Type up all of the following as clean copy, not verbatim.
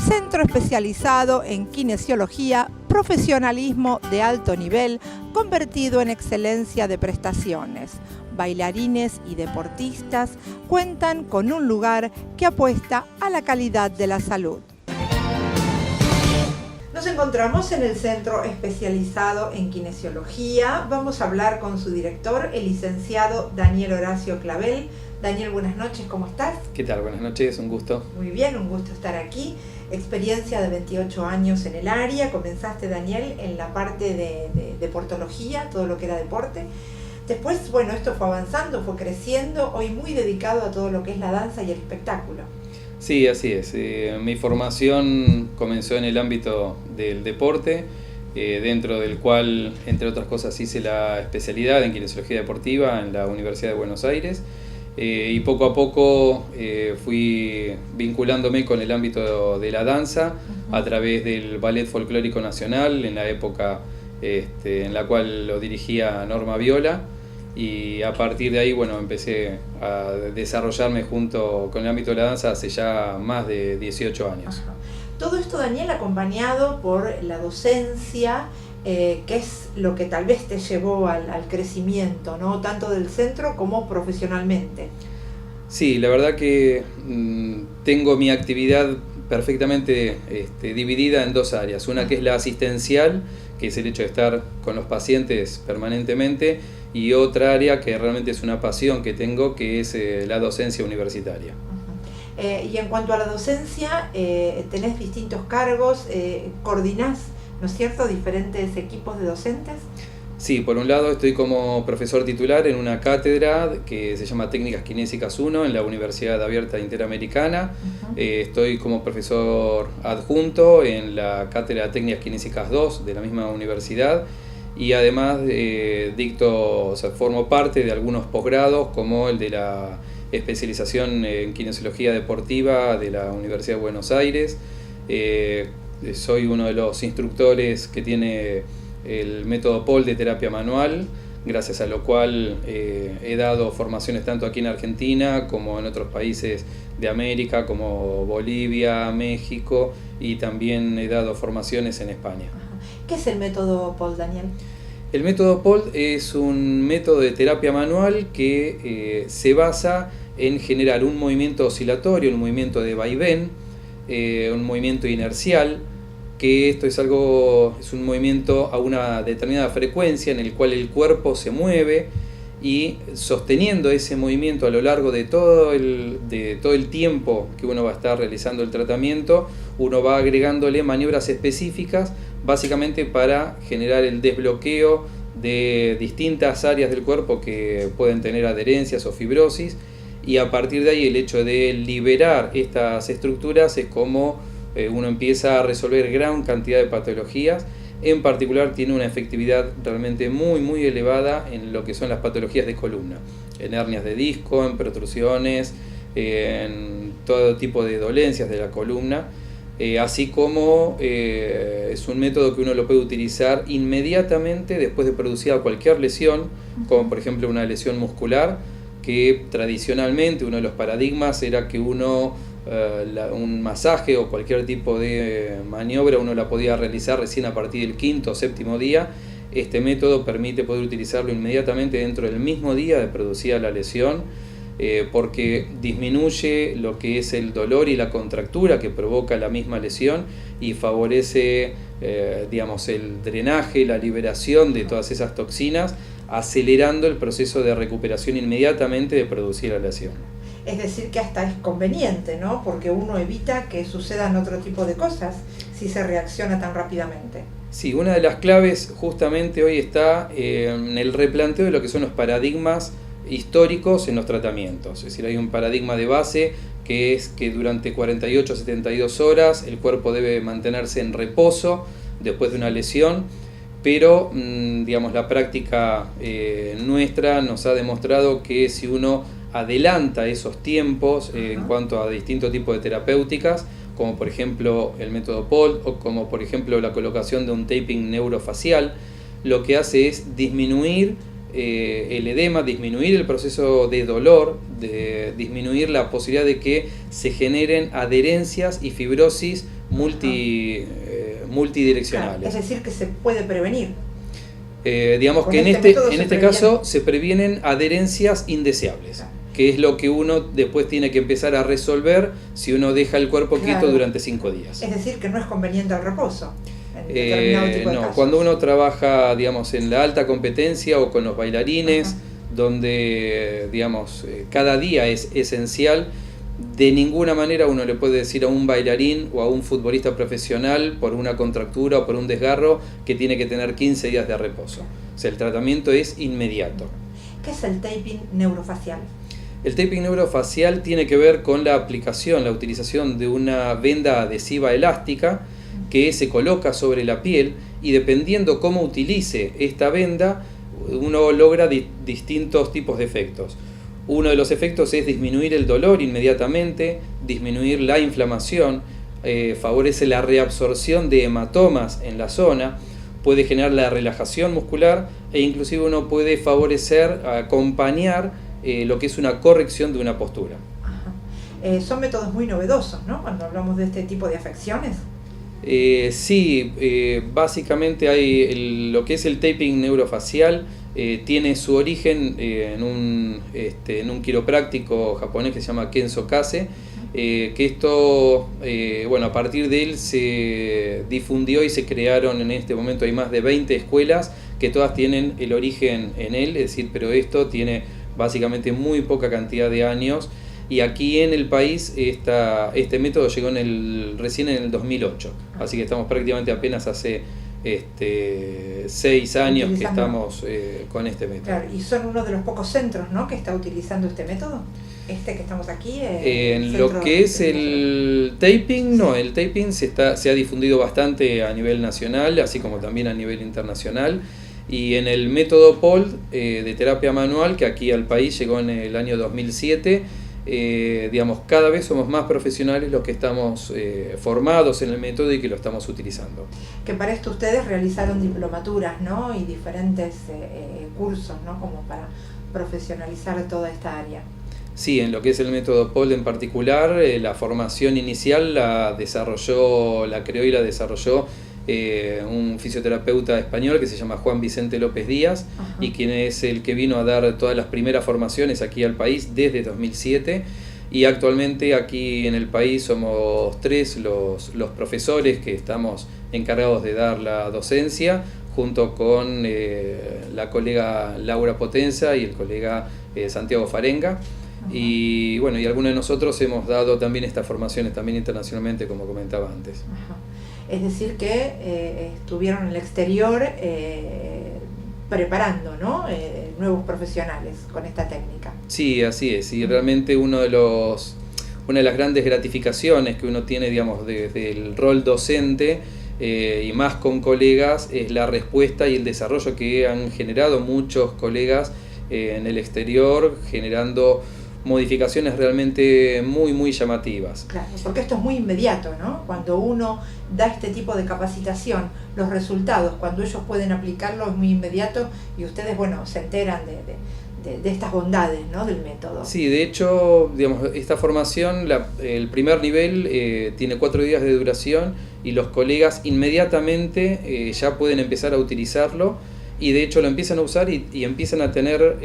centro especializado en kinesiología, profesionalismo de alto nivel convertido en excelencia de prestaciones. Bailarines y deportistas cuentan con un lugar que apuesta a la calidad de la salud. Nos encontramos en el centro especializado en kinesiología. Vamos a hablar con su director, el licenciado Daniel Horacio Clavel. Daniel, buenas noches, ¿cómo estás? ¿Qué tal? Buenas noches, un gusto. Muy bien, un gusto estar aquí. Experiencia de 28 años en el área. Comenzaste, Daniel, en la parte de deportología, todo lo que era deporte. Después, bueno, esto fue avanzando, fue creciendo, hoy muy dedicado a todo lo que es la danza y el espectáculo. Sí, así es. Mi formación comenzó en el ámbito del deporte, dentro del cual, entre otras cosas, hice la especialidad en kinesiología deportiva en la Universidad de Buenos Aires. Y poco a poco fui vinculándome con el ámbito de la danza a través del Ballet Folclórico Nacional, en la época en la cual lo dirigía Norma Viola, y a partir de ahí empecé a desarrollarme junto con el ámbito de la danza hace ya más de 18 años. Ajá. Todo esto, Daniel, acompañado por la docencia, que es lo que tal vez te llevó al crecimiento, ¿no? Tanto del centro como profesionalmente. Sí, la verdad que tengo mi actividad perfectamente dividida en dos áreas. Una que es la asistencial, que es el hecho de estar con los pacientes permanentemente, y otra área que realmente es una pasión que tengo, que es la docencia universitaria. Y en cuanto a la docencia, tenés distintos cargos, coordinás, ¿no es cierto?, diferentes equipos de docentes. Sí, por un lado estoy como profesor titular en una cátedra que se llama Técnicas Kinésicas 1 en la Universidad Abierta Interamericana. Estoy como profesor adjunto en la cátedra de Técnicas Kinésicas 2 de la misma universidad, y además formo parte de algunos posgrados, como el de la especialización en kinesiología deportiva de la Universidad de Buenos Aires. Soy uno de los instructores que tiene el método POL de terapia manual, gracias a lo cual he dado formaciones tanto aquí en Argentina como en otros países de América, como Bolivia, México, y también he dado formaciones en España. ¿Qué es el método POL, Daniel? El método POL es un método de terapia manual que se basa en generar un movimiento oscilatorio, un movimiento de vaivén, un movimiento inercial, que esto es un movimiento a una determinada frecuencia en el cual el cuerpo se mueve, y sosteniendo ese movimiento a lo largo de todo el tiempo que uno va a estar realizando el tratamiento, uno va agregándole maniobras específicas, básicamente para generar el desbloqueo de distintas áreas del cuerpo que pueden tener adherencias o fibrosis, y a partir de ahí el hecho de liberar estas estructuras es como uno empieza a resolver gran cantidad de patologías. En particular tiene una efectividad realmente muy elevada en lo que son las patologías de columna, en hernias de disco, en protrusiones, en todo tipo de dolencias de la columna, así como es un método que uno lo puede utilizar inmediatamente después de producida cualquier lesión, como por ejemplo una lesión muscular, que tradicionalmente uno de los paradigmas era que un masaje o cualquier tipo de maniobra uno la podía realizar recién a partir del quinto o séptimo día. Este método permite poder utilizarlo inmediatamente dentro del mismo día de producida la lesión, porque disminuye lo que es el dolor y la contractura que provoca la misma lesión, y favorece el drenaje, la liberación de todas esas toxinas, acelerando el proceso de recuperación inmediatamente de producir la lesión. Es decir, que hasta es conveniente, ¿no? Porque uno evita que sucedan otro tipo de cosas si se reacciona tan rápidamente. Sí, una de las claves justamente hoy está en el replanteo de lo que son los paradigmas históricos en los tratamientos. Es decir, hay un paradigma de base que es que durante 48 a 72 horas el cuerpo debe mantenerse en reposo después de una lesión, pero la práctica nuestra nos ha demostrado que si uno adelanta esos tiempos en cuanto a distintos tipos de terapéuticas, como por ejemplo el método POL o como por ejemplo la colocación de un taping neurofacial, lo que hace es disminuir el edema, disminuir el proceso de dolor, de disminuir la posibilidad de que se generen adherencias y fibrosis multidireccionales. Claro, es decir, que se puede prevenir. Digamos que en este caso se previenen adherencias indeseables. Claro. Que es lo que uno después tiene que empezar a resolver si uno deja el cuerpo quieto durante 5 días. Es decir, que no es conveniente el reposo. En determinado tipo de casos. Cuando uno trabaja, digamos, en la alta competencia o con los bailarines, donde, digamos, cada día es esencial, de ninguna manera uno le puede decir a un bailarín o a un futbolista profesional por una contractura o por un desgarro que tiene que tener 15 días de reposo. O sea, el tratamiento es inmediato. ¿Qué es el taping neurofacial? El taping neurofacial tiene que ver con la aplicación, la utilización de una venda adhesiva elástica que se coloca sobre la piel, y dependiendo cómo utilice esta venda, uno logra distintos tipos de efectos. Uno de los efectos es disminuir el dolor inmediatamente, disminuir la inflamación, favorece la reabsorción de hematomas en la zona, puede generar la relajación muscular e inclusive uno puede favorecer, acompañar lo que es una corrección de una postura. Son métodos muy novedosos, ¿no? Cuando hablamos de este tipo de afecciones. Sí, básicamente hay lo que es el taping neurofacial. Tiene su origen en un quiropráctico japonés que se llama Kenzo Kase, que esto, bueno, a partir de él se difundió y se crearon, en este momento hay más de 20 escuelas que todas tienen el origen en él, es decir, pero esto tiene básicamente muy poca cantidad de años, y aquí en el país este método llegó recién en el 2008, así que estamos prácticamente apenas hace 6 años que estamos con este método. Claro, y son uno de los pocos centros, ¿no?, que está utilizando este método. Que estamos aquí. En lo que es el taping, no, el taping se ha difundido bastante a nivel nacional, así como también a nivel internacional. Y en el método POLD de terapia manual, que aquí al país llegó en el año 2007, digamos, cada vez somos más profesionales los que estamos formados en el método y que lo estamos utilizando. Que para esto ustedes realizaron diplomaturas, ¿no?, y diferentes cursos, ¿no?, como para profesionalizar toda esta área. Sí, en lo que es el método POLD en particular, la formación inicial la creó y la desarrolló un fisioterapeuta español que se llama Juan Vicente López Díaz, y quien es el que vino a dar todas las primeras formaciones aquí al país desde 2007, y actualmente aquí en el país somos 3 los profesores que estamos encargados de dar la docencia, junto con la colega Laura Potenza y el colega Santiago Farenga. Y bueno, y algunos de nosotros hemos dado también estas formaciones también internacionalmente, como comentaba antes. Es decir que estuvieron en el exterior preparando, ¿no?, nuevos profesionales con esta técnica. Sí, así es, y realmente una de las grandes gratificaciones que uno tiene, digamos, desde el rol docente, y más con colegas, es la respuesta y el desarrollo que han generado muchos colegas en el exterior, generando modificaciones realmente muy, muy llamativas. Claro, porque esto es muy inmediato, ¿no? Cuando uno da este tipo de capacitación, los resultados, cuando ellos pueden aplicarlo, es muy inmediato, y ustedes, bueno, se enteran de estas bondades, ¿no?, del método. Sí, de hecho, digamos, esta formación, el primer nivel tiene 4 días de duración, y los colegas inmediatamente ya pueden empezar a utilizarlo, y de hecho lo empiezan a usar y empiezan a tener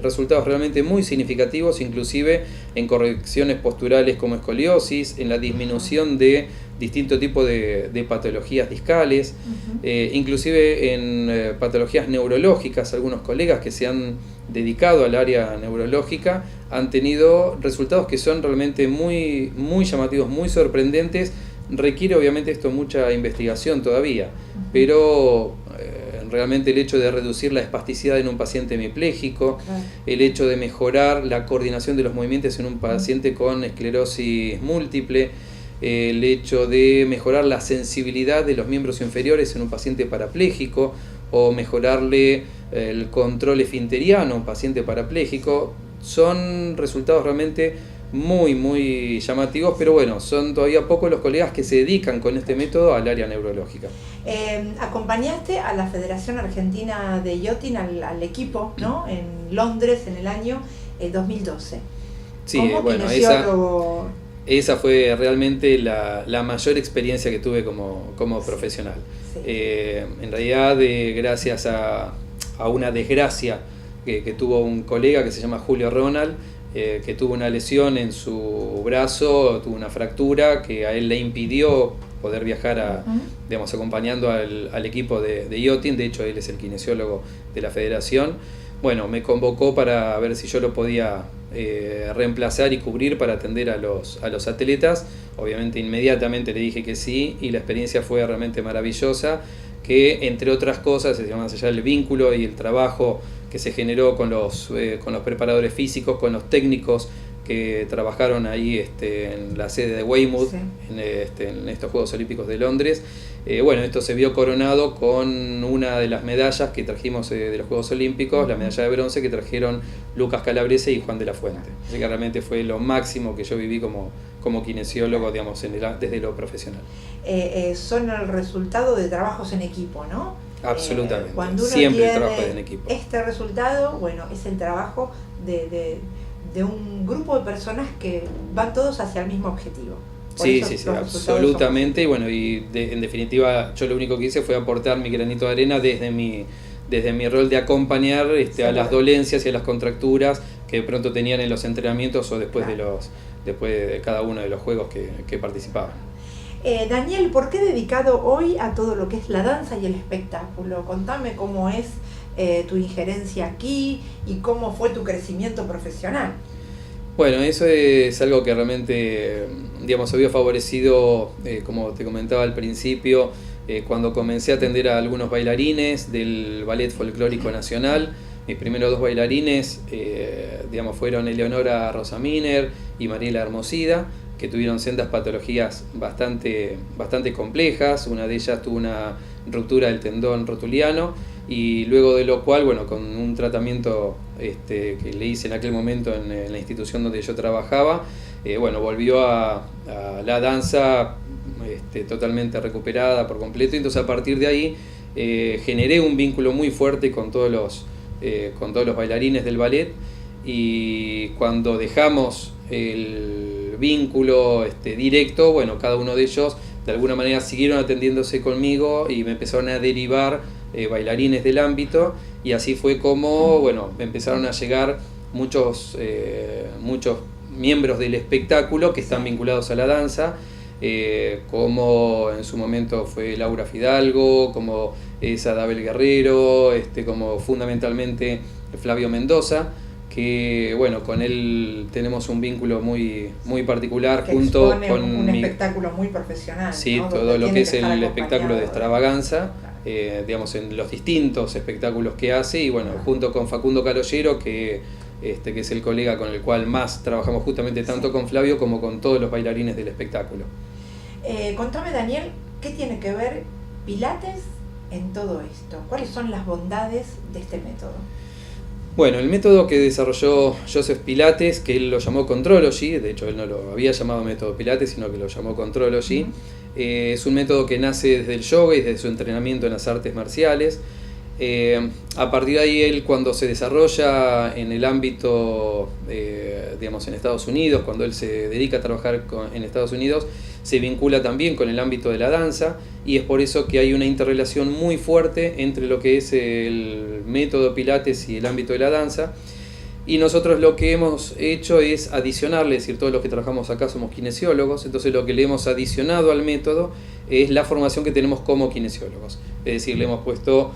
resultados realmente muy significativos, inclusive en correcciones posturales como escoliosis, en la disminución de distintos tipos de patologías discales, inclusive en patologías neurológicas. Algunos colegas que se han dedicado al área neurológica han tenido resultados que son realmente muy, muy llamativos, muy sorprendentes. Requiere obviamente esto mucha investigación todavía, pero realmente el hecho de reducir la espasticidad en un paciente hemipléjico, el hecho de mejorar la coordinación de los movimientos en un paciente con esclerosis múltiple, el hecho de mejorar la sensibilidad de los miembros inferiores en un paciente parapléjico, o mejorarle el control esfinteriano a un paciente parapléjico, son resultados realmente muy llamativos, pero bueno, son todavía pocos los colegas que se dedican con este método al área neurológica. Acompañaste a la Federación Argentina de Yachting, al equipo, ¿no? En Londres en el año 2012. Sí, bueno, esa fue realmente la mayor experiencia que tuve como profesional. Sí. En realidad, gracias a una desgracia que tuvo un colega que se llama Julio Ronald, que tuvo una lesión en su brazo, tuvo una fractura que a él le impidió poder viajar digamos, acompañando al equipo de yachting. De hecho, él es el kinesiólogo de la federación. Bueno, me convocó para ver si yo lo podía reemplazar y cubrir para atender a los atletas. Obviamente inmediatamente le dije que sí, y la experiencia fue realmente maravillosa, que entre otras cosas, más allá del vínculo y el trabajo que se generó con los preparadores físicos, con los técnicos que trabajaron ahí en la sede de Weymouth, sí, en estos Juegos Olímpicos de Londres. Bueno, esto se vio coronado con una de las medallas que trajimos de los Juegos Olímpicos, la medalla de bronce que trajeron Lucas Calabrese y Juan de la Fuente. Así que realmente fue lo máximo que yo viví como kinesiólogo, digamos, desde lo profesional. Son el resultado de trabajos en equipo, ¿no? Absolutamente. Cuando uno siempre tiene trabajo en equipo. Este resultado, bueno, es el trabajo de un grupo de personas que van todos hacia el mismo objetivo. Sí, absolutamente. Y bueno, en definitiva, yo lo único que hice fue aportar mi granito de arena desde mi rol de acompañar a las dolencias y a las contracturas que de pronto tenían en los entrenamientos o después de cada uno de los juegos que participaban. Daniel, ¿por qué dedicado hoy a todo lo que es la danza y el espectáculo? Contame cómo es tu injerencia aquí y cómo fue tu crecimiento profesional. Bueno, eso es algo que realmente, digamos, había favorecido, como te comentaba al principio, cuando comencé a atender a algunos bailarines del Ballet Folclórico Nacional. Mis primeros 2 bailarines, digamos, fueron Eleonora Rosaminer y Mariela Hermosida, que tuvieron sendas patologías bastante complejas. Una de ellas tuvo una ruptura del tendón rotuliano, y luego de lo cual, bueno, con un tratamiento que le hice en aquel momento en la institución donde yo trabajaba, bueno, volvió a la danza totalmente recuperada por completo. Entonces, a partir de ahí generé un vínculo muy fuerte con todos los bailarines del ballet, y cuando dejamos el vínculo directo, bueno, cada uno de ellos de alguna manera siguieron atendiéndose conmigo y me empezaron a derivar bailarines del ámbito, y así fue como, bueno, empezaron a llegar muchos miembros del espectáculo que están vinculados a la danza, como en su momento fue Laura Fidalgo, como es Adabel Guerrero, como fundamentalmente Flavio Mendoza, que bueno, con él tenemos un vínculo muy particular, que junto con un espectáculo muy profesional. Sí, ¿no? todo lo que es el espectáculo de extravaganza, digamos, en los distintos espectáculos que hace, y bueno, junto con Facundo Caloyero, que es el colega con el cual más trabajamos, justamente tanto con Flavio como con todos los bailarines del espectáculo. Contame, Daniel, ¿qué tiene que ver Pilates en todo esto? ¿Cuáles son las bondades de este método? Bueno, el método que desarrolló Joseph Pilates, que él lo llamó Contrology, de hecho él no lo había llamado método Pilates, sino que lo llamó Contrology, es un método que nace desde el yoga y desde su entrenamiento en las artes marciales. A partir de ahí, él, cuando se desarrolla en el ámbito, digamos, en Estados Unidos, cuando él se dedica a trabajar en Estados Unidos, se vincula también con el ámbito de la danza, y es por eso que hay una interrelación muy fuerte entre lo que es el método Pilates y el ámbito de la danza. Y nosotros lo que hemos hecho es adicionarle, es decir, todos los que trabajamos acá somos kinesiólogos, entonces lo que le hemos adicionado al método es la formación que tenemos como kinesiólogos. Es decir, le hemos puesto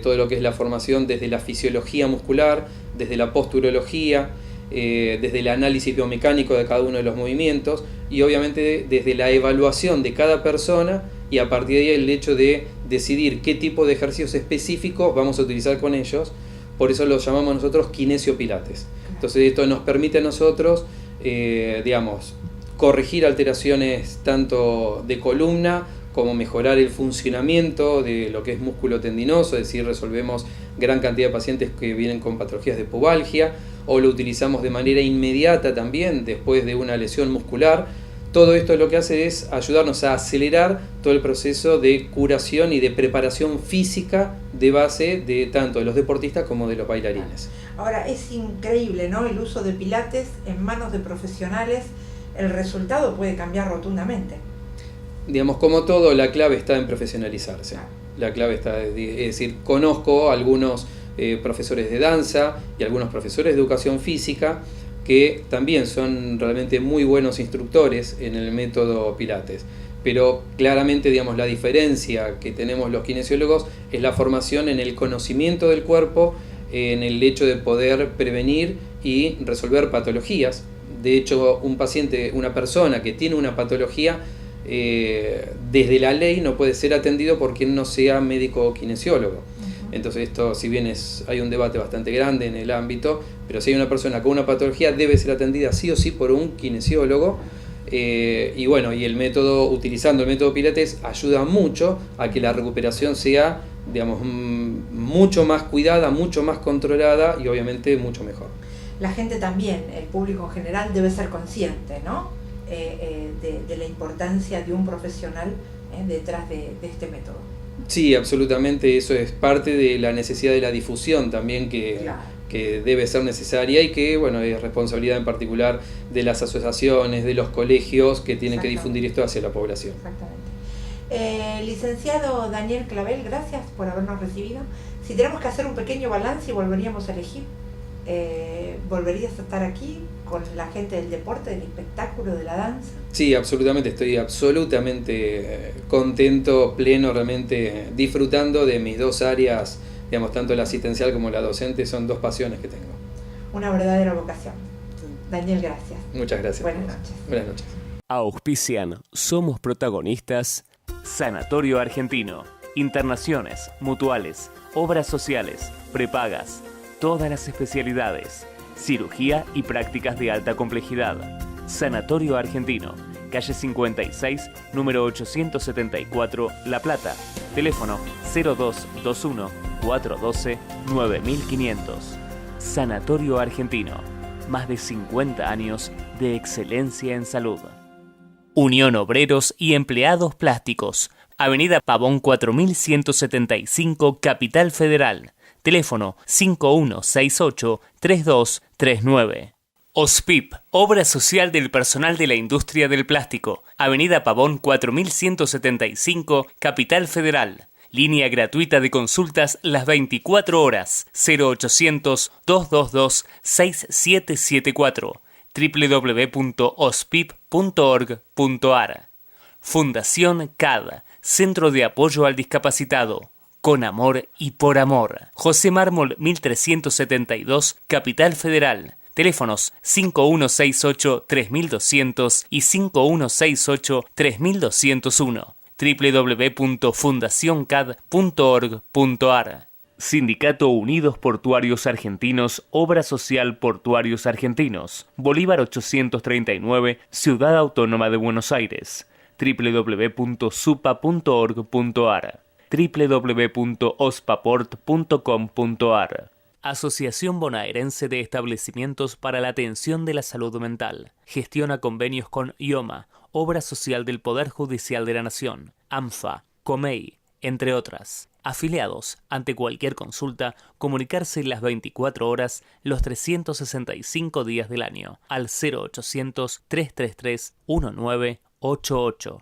todo lo que es la formación desde la fisiología muscular, desde la posturología, desde el análisis biomecánico de cada uno de los movimientos, y obviamente desde la evaluación de cada persona, y a partir de ahí el hecho de decidir qué tipo de ejercicios específicos vamos a utilizar con ellos. Por eso lo llamamos nosotros kinesiopilates. Entonces esto nos permite a nosotros, digamos, corregir alteraciones tanto de columna como mejorar el funcionamiento de lo que es músculo tendinoso, es decir, resolvemos gran cantidad de pacientes que vienen con patologías de pubalgia, o lo utilizamos de manera inmediata también después de una lesión muscular. Todo esto lo que hace es ayudarnos a acelerar todo el proceso de curación y de preparación física de base de tanto de los deportistas como de los bailarines. Ahora, es increíble, ¿no? El uso de Pilates en manos de profesionales, el resultado puede cambiar rotundamente. Digamos, como todo, la clave está en profesionalizarse. La clave está, es decir, conozco algunos profesores de danza y algunos profesores de educación física que también son realmente muy buenos instructores en el método Pilates. Pero claramente, digamos, la diferencia que tenemos los kinesiólogos es la formación en el conocimiento del cuerpo, en el hecho de poder prevenir y resolver patologías. De hecho, una persona que tiene una patología, desde la ley no puede ser atendido por quien no sea médico o kinesiólogo. Entonces esto, si bien hay un debate bastante grande en el ámbito, pero si hay una persona con una patología debe ser atendida sí o sí por un kinesiólogo. Y bueno, utilizando el método Pilates ayuda mucho a que la recuperación sea, digamos, mucho más cuidada, mucho más controlada y obviamente mucho mejor. La gente también, el público en general, debe ser consciente, ¿no? De la importancia de un profesional detrás de este método. Sí, absolutamente, eso es parte de la necesidad de la difusión también que debe ser necesaria y que, bueno, es responsabilidad en particular de las asociaciones, de los colegios que tienen que difundir esto hacia la población. Exactamente. Licenciado Daniel Clavel, gracias por habernos recibido. Si tenemos que hacer un pequeño balance y volveríamos a elegir, ¿volverías a estar aquí con la gente del deporte, del espectáculo, de la danza? Sí, absolutamente, estoy absolutamente contento, pleno, realmente disfrutando de mis dos áreas, digamos, tanto la asistencial como la docente, son dos pasiones que tengo. Una verdadera vocación. Daniel, gracias. Muchas gracias. Buenas noches. Buenas noches. Auspician Somos Protagonistas, Sanatorio Argentino, internaciones, mutuales, obras sociales, prepagas, todas las especialidades, cirugía y prácticas de alta complejidad. Sanatorio Argentino, calle 56, número 874, La Plata. Teléfono 0221 412 9500. Sanatorio Argentino, más de 50 años de excelencia en salud. Unión Obreros y Empleados Plásticos, Avenida Pavón 4175, Capital Federal. Teléfono 5168-3239. OSPIP, Obra Social del Personal de la Industria del Plástico. Avenida Pavón 4175, Capital Federal. Línea gratuita de consultas las 24 horas. 0800-222-6774. www.ospip.org.ar. Fundación CAD, Centro de Apoyo al Discapacitado. Con amor y por amor. José Mármol 1372, Capital Federal. Teléfonos 5168-3200 y 5168-3201. www.fundacioncad.org.ar. Sindicato Unidos Portuarios Argentinos, Obra Social Portuarios Argentinos. Bolívar 839, Ciudad Autónoma de Buenos Aires. www.supa.org.ar. www.ospaport.com.ar. Asociación Bonaerense de Establecimientos para la Atención de la Salud Mental. Gestiona convenios con IOMA, Obra Social del Poder Judicial de la Nación, AMFA, COMEI, entre otras. Afiliados, ante cualquier consulta, comunicarse las 24 horas, los 365 días del año, al 0800 333 1988.